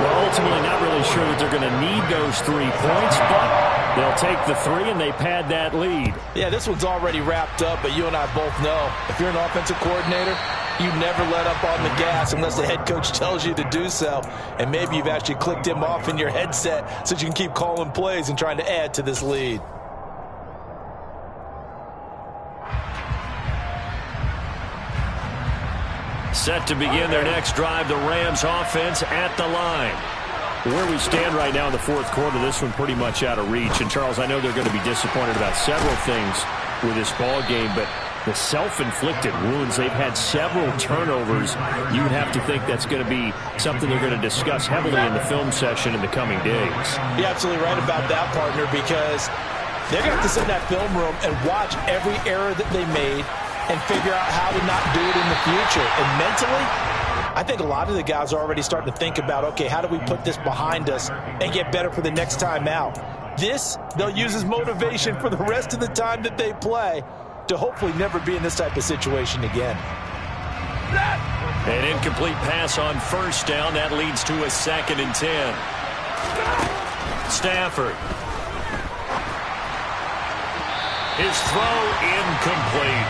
Well, ultimately not really sure that they're going to need those 3 points, but they'll take the 3 and they pad that lead. Yeah, this one's already wrapped up, but you and I both know if you're an offensive coordinator, you never let up on the gas unless the head coach tells you to do so. And maybe you've actually clicked him off in your headset so you can keep calling plays and trying to add to this lead. Set to begin their next drive, the Rams offense at the line. Where we stand right now in the 4th quarter, this one pretty much out of reach. And, Charles, I know they're going to be disappointed about several things with this ball game, but the self-inflicted wounds, they've had several turnovers. You would have to think that's going to be something they're going to discuss heavily in the film session in the coming days. You're absolutely right about that, partner, because they're going to have to sit in that film room and watch every error that they made and figure out how to not do it in the future. And mentally, I think a lot of the guys are already starting to think about, okay, how do we put this behind us and get better for the next time out? This, they'll use as motivation for the rest of the time that they play to hopefully never be in this type of situation again. An incomplete pass on 1st down. That leads to a 2nd and 10. Stafford. His throw incomplete.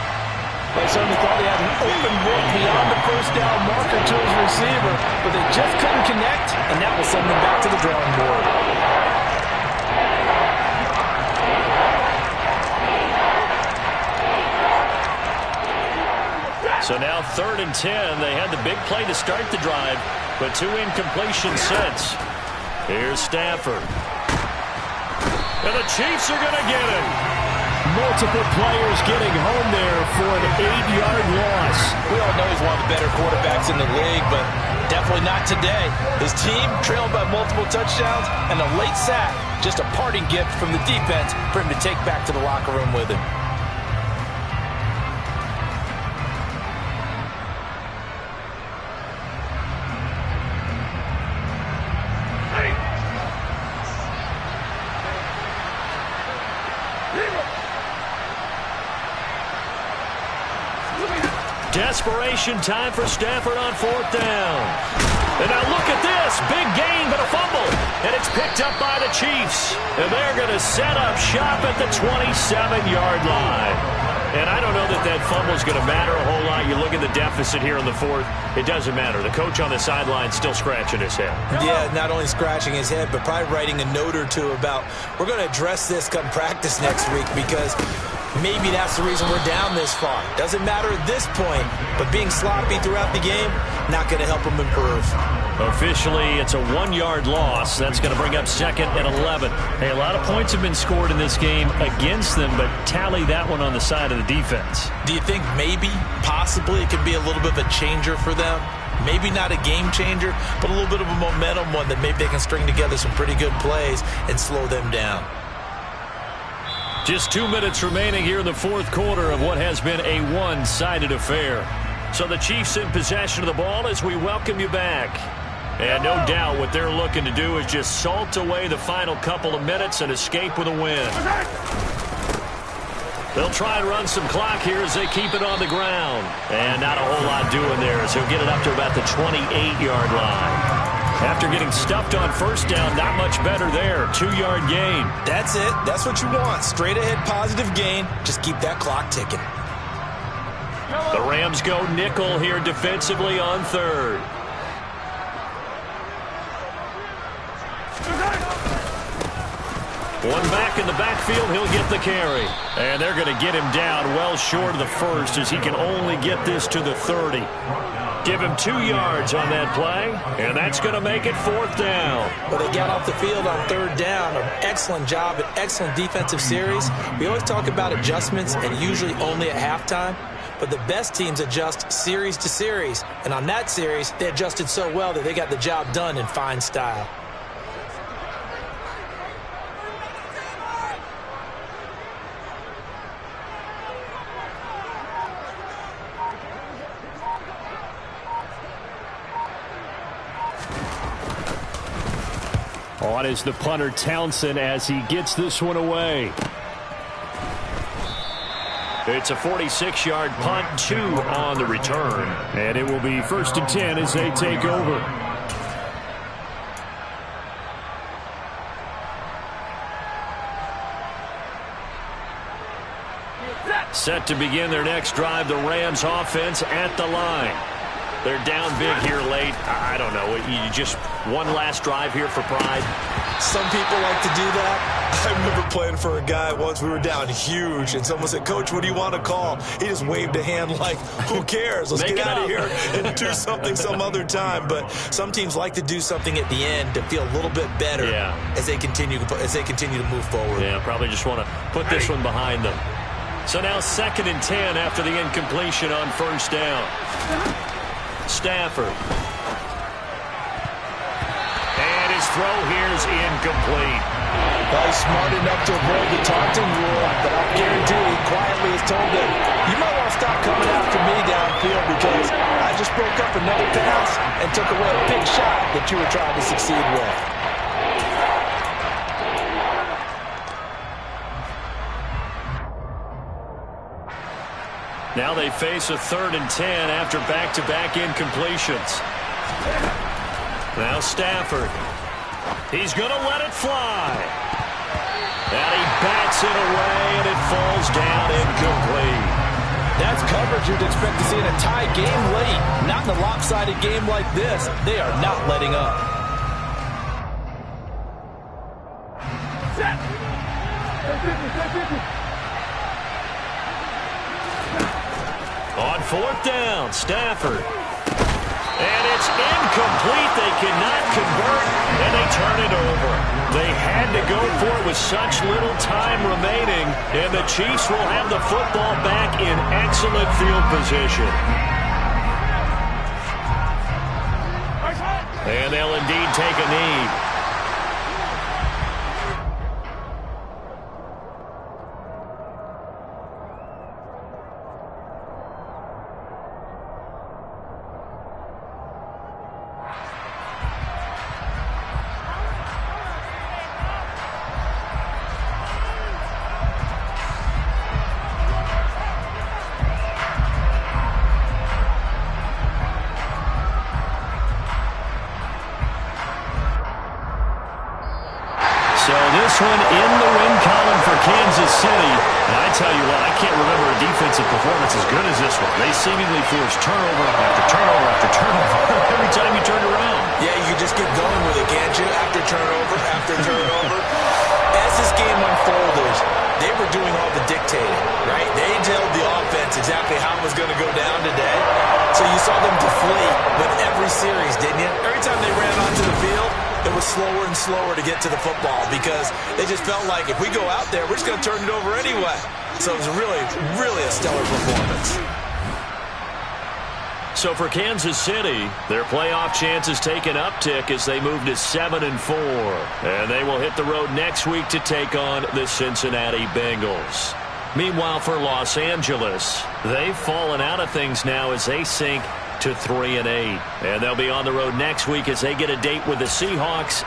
They certainly thought he had an open look beyond the 1st down marker to his receiver, but they just couldn't connect, and that will send them back to the drawing board. So now 3rd and 10. They had the big play to start the drive, but 2 incompletions since. Here's Stafford. And the Chiefs are going to get him. Multiple players getting home there for an 8-yard loss. We all know he's one of the better quarterbacks in the league, but definitely not today. His team trailed by multiple touchdowns, and a late sack, just a parting gift from the defense for him to take back to the locker room with him. Desperation time for Stafford on 4th down. And now look at this. Big gain, but a fumble. And it's picked up by the Chiefs. And they're going to set up shop at the 27-yard line. And I don't know that that fumble is going to matter a whole lot. You look at the deficit here in the 4th. It doesn't matter. The coach on the sideline still scratching his head. Yeah, not only scratching his head, but probably writing a note or two about, we're going to address this come practice next week, because maybe that's the reason we're down this far. Doesn't matter at this point, but being sloppy throughout the game, not going to help them improve. Officially, it's a 1-yard loss. That's going to bring up 2nd and 11. Hey, a lot of points have been scored in this game against them, but tally that one on the side of the defense. Do you think maybe, possibly, it could be a little bit of a changer for them? Maybe not a game changer, but a little bit of a momentum one that maybe they can string together some pretty good plays and slow them down. Just 2 minutes remaining here in the 4th quarter of what has been a one-sided affair. So the Chiefs in possession of the ball as we welcome you back. And no doubt what they're looking to do is just salt away the final couple of minutes and escape with a win. They'll try and run some clock here as they keep it on the ground. And not a whole lot doing there as he'll get it up to about the 28-yard line. After getting stuffed on 1st down, not much better there. 2-yard gain. That's it. That's what you want. Straight ahead positive gain. Just keep that clock ticking. The Rams go nickel here defensively on 3rd. One back in the backfield, he'll get the carry. And they're going to get him down well short of the 1st as he can only get this to the 30. Give him 2 yards on that play, and that's going to make it 4th down. Well, they got off the field on 3rd down. An excellent job, an excellent defensive series. We always talk about adjustments, and usually only at halftime. But the best teams adjust series to series. And on that series, they adjusted so well that they got the job done in fine style. on is the punter Townsend as he gets this one away. It's a 46-yard punt, 2 on the return. And it will be 1st and 10 as they take over. Set to begin their next drive, the Rams offense at the line. They're down big here late. I don't know. You just one last drive here for pride. Some people like to do that. I remember playing for a guy once. We were down huge, and someone said, "Coach, what do you want to call?" He just waved a hand like, who cares? Let's get out of here and do something some other time. But some teams like to do something at the end to feel a little bit better as they continue to move forward. Yeah, probably just want to put this one behind them. So now 2nd and 10 after the incompletion on 1st down. Stafford. And his throw here is incomplete. Well, he's smart enough to avoid the taunting rule, but I guarantee he quietly has told them, you might want to stop coming after me downfield because I just broke up another pass and took away a big shot that you were trying to succeed with. Now they face a 3rd and 10 after back-to-back incompletions. Now Stafford. He's going to let it fly. And he bats it away, and it falls down incomplete. That's coverage you'd expect to see in a tie game late. Not in a lopsided game like this. They are not letting up. On 4th down, Stafford. And it's incomplete. They cannot convert, and they turn it over. They had to go for it with such little time remaining, and the Chiefs will have the football back in excellent field position. And they'll indeed take a knee. This one in the win column for Kansas City. And I tell you what, I can't remember a defensive performance as good as this one. They seemingly forced turnover after turnover after turnover every time you turned around. Yeah, you just keep going with it, can't you? After turnover. As this game unfolded, they were doing all the dictating, right? They told the offense exactly how it was going to go down today. So you saw them deflate with every series, didn't you? Every time they ran onto the field, it was slower and slower to get to the football because they just felt like if we go out there, we're just going to turn it over anyway. So it was really, really a stellar performance. So for Kansas City, their playoff chances take an uptick as they move to 7-4. And they will hit the road next week to take on the Cincinnati Bengals. Meanwhile, for Los Angeles, they've fallen out of things now as they sink to 3-8. And they'll be on the road next week as they get a date with the Seahawks